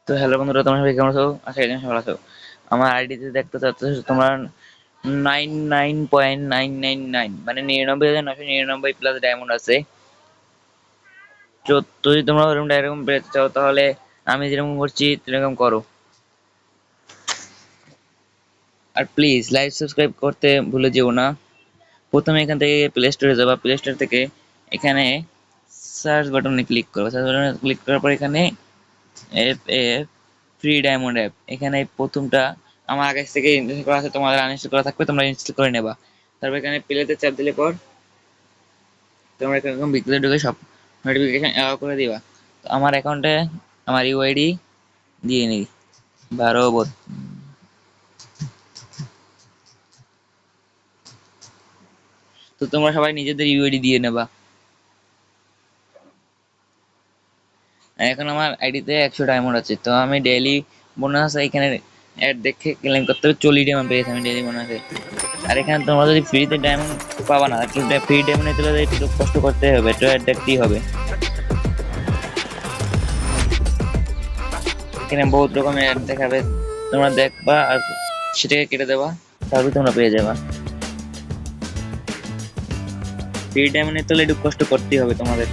তো হ্যালো বন্ধুরা, তোমরা সবাই কেমন আছো? আশা করি তোমরা সবাই ভালো আছো। আমার আইডিতে দেখতে চাচ্ছ তোমরা 99.999 মানে 99,999 প্লাস ডায়মন্ড আছে। যদি তোমরা ওরকম এরকম পেতে চাও তাহলে আমি যেরকম করছি সেরকম করো। আর প্লিজ লাইক সাবস্ক্রাইব করতে ভুলে যেও না। প্রথমে এখান থেকে প্লে স্টোরে যাবা, প্লে স্টোর থেকে এখানে সার্চ বাটনে ক্লিক করো, সার্চ বাটনে ক্লিক করার পর এখানে F F free diamond app, এখানে প্রথমটা আমার আগে থেকে ইনস্টল করা আছে, তোমাদের আনইনস্টল করা থাকবে, তোমরা ইনস্টল করে নেবা। তারপর এখানে প্লেতে চাপ দিলে পর তোমরা এরকম ভিতরে ঢুকে সব নোটিফিকেশন অ্যালাউ করে দিবা। তো আমার অ্যাকাউন্টে আমার ইউআইডি দিয়ে নিই 12 তো তোমরা সবাই নিজেদের ইউআইডি দিয়ে নেবা। এখন আমার আইডিতে 100 ডায়মন্ড আছে, তো আমি ডেইলি বোনাস এখানে অ্যাড দেখে ক্লেম করতে হবে। 40 ডায়মন্ড পেয়েছি আমি ডেইলি বোনাসে। আর এখানে তোমরা যদি ফ্রিতে ডায়মন্ড পাবা না, একটু ফ্রি ডায়মন্ড নিতে হলে একটু কষ্ট করতে হবে, একটু অ্যাড দেখতেই হবে। এখানে বহুত রকমের অ্যাড দেখাবে, তোমরা দেখবা আর সেটাকে কেটে দেবা, তাহলে তোমরা পেয়ে যাবা। ফ্রি ডায়মন্ড নিতে হলে একটু কষ্ট করতেই হবে তোমাদের।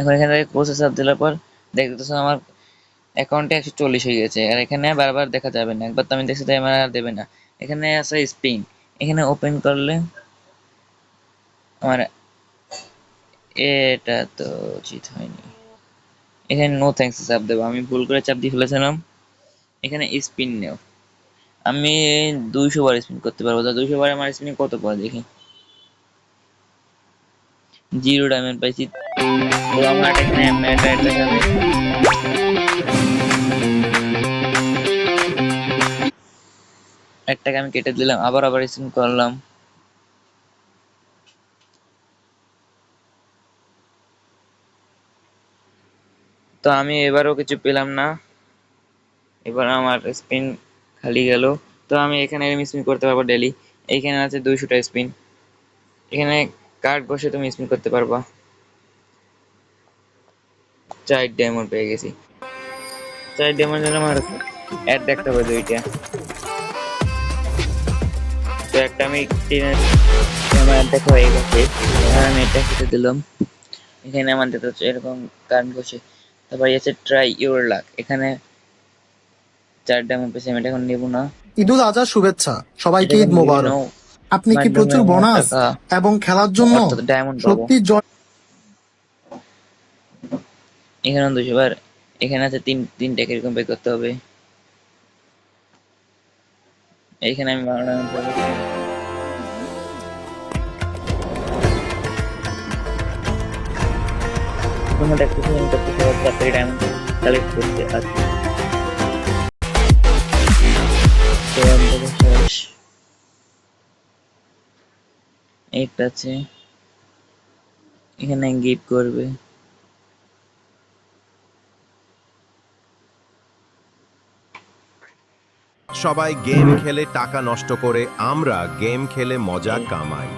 এখন এখান থেকে প্রসেসর দিলার পর দেখতেছো আমার অ্যাকাউন্টে 140 হয়ে গেছে। আর এখানে বারবার দেখা যাবে না, একবার তো আমি দেখছি তাই আমার আর দেবে না। এখানে আছে স্পিন, এখানে ওপেন করলে আমার এটা তো উচিত হয়নি। এখানে নো থ্যাঙ্কস চাপ দেবো, আমি ভুল করে চাপ দিয়ে ফেলেছিলাম। এখানে স্পিন নেও, আমি 200 বার স্পিন করতে পারবো। 200 বার আমার স্পিন কত পড়ে দেখি। 0 ডায়মন্ড পাইছি। তো আমার এখানে ম্যাটার দেখাবে। একটাকে আমি কেটে দিলাম, আবার আবার স্পিন করলাম। তো আমি এবারও কিছু পেলাম না, এবার আমার স্পিন খালি গেল। তো আমি এখানে স্পিন করতে পারবো ডেলি। এইখানে আছে 200টা স্পিন, এখানে কার্ড বসে তুমি স্পিন করতে পারবা। 4 ডায়মন্ড পেয়ে গেছি। 4 ডায়মন্ড আমার অ্যাড দেখতে হবে 2টা। তো একটা আমি টেনে আমার অ্যাড দেখা হয়ে গেছে, এবার আমি এটা কেটে দিলাম। এখানে আমার দেখতে হচ্ছে এরকম কার্ড বসে। তারপর আছে ট্রাই ইউর লাক, এখানে 4 ডায়মন্ড পেয়েছি, আমি এটা এখন নেবো না। ঈদুল আজহার শুভেচ্ছা সবাইকে, এটাকে ঈদ আমি বিভিন্ন মোবারক। আপনি কি মাধ্যমে প্রচুর আমার বোনাস টাকা এবং খেলার জন্য অর্থাৎ ডায়মন্ড পাবো। সত্যি এখানে 200 বার, এখানে আছে তিনটা কিরকম পে করতে হবে। এইখানে আমি 12 ডায়মন্ড পাবো। তোমরা দেখতেছো আমি কত সহজ তাড়াতাড়ি ডায়মন্ড কালেক্ট করতে আছি। তো একদম শেষ, এইটা আছে, এখানে গিফট করবে। সবাই গেম খেলে টাকা নষ্ট করে, আমরা গেম খেলে মজা কামাই।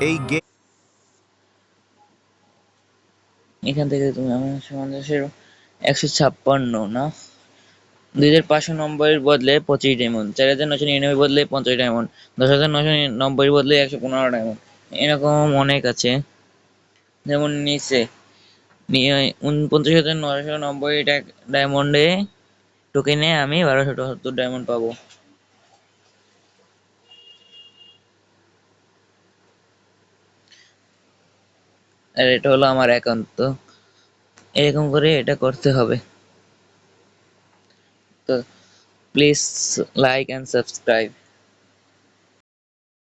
এই গেম এখান থেকে তুমি আমার সামঞ্জস্যের 156 না, 2590 বদলে 25 ডায়মন্ড, 4999 বদলে 50 ডায়মন্ড, 10,990 বদলে 115 ডায়মন্ড, এরকম অনেক আছে। যেমন নিচে 29,990 ডায়মন্ডে টোকেনে আমি 1270 ডায়মন্ড পাবো। আর এটা হলো আমার অ্যাকাউন্ট। তো এরকম করে এটা করতে হবে। তো প্লিজ লাইক অ্যান্ড সাবস্ক্রাইব।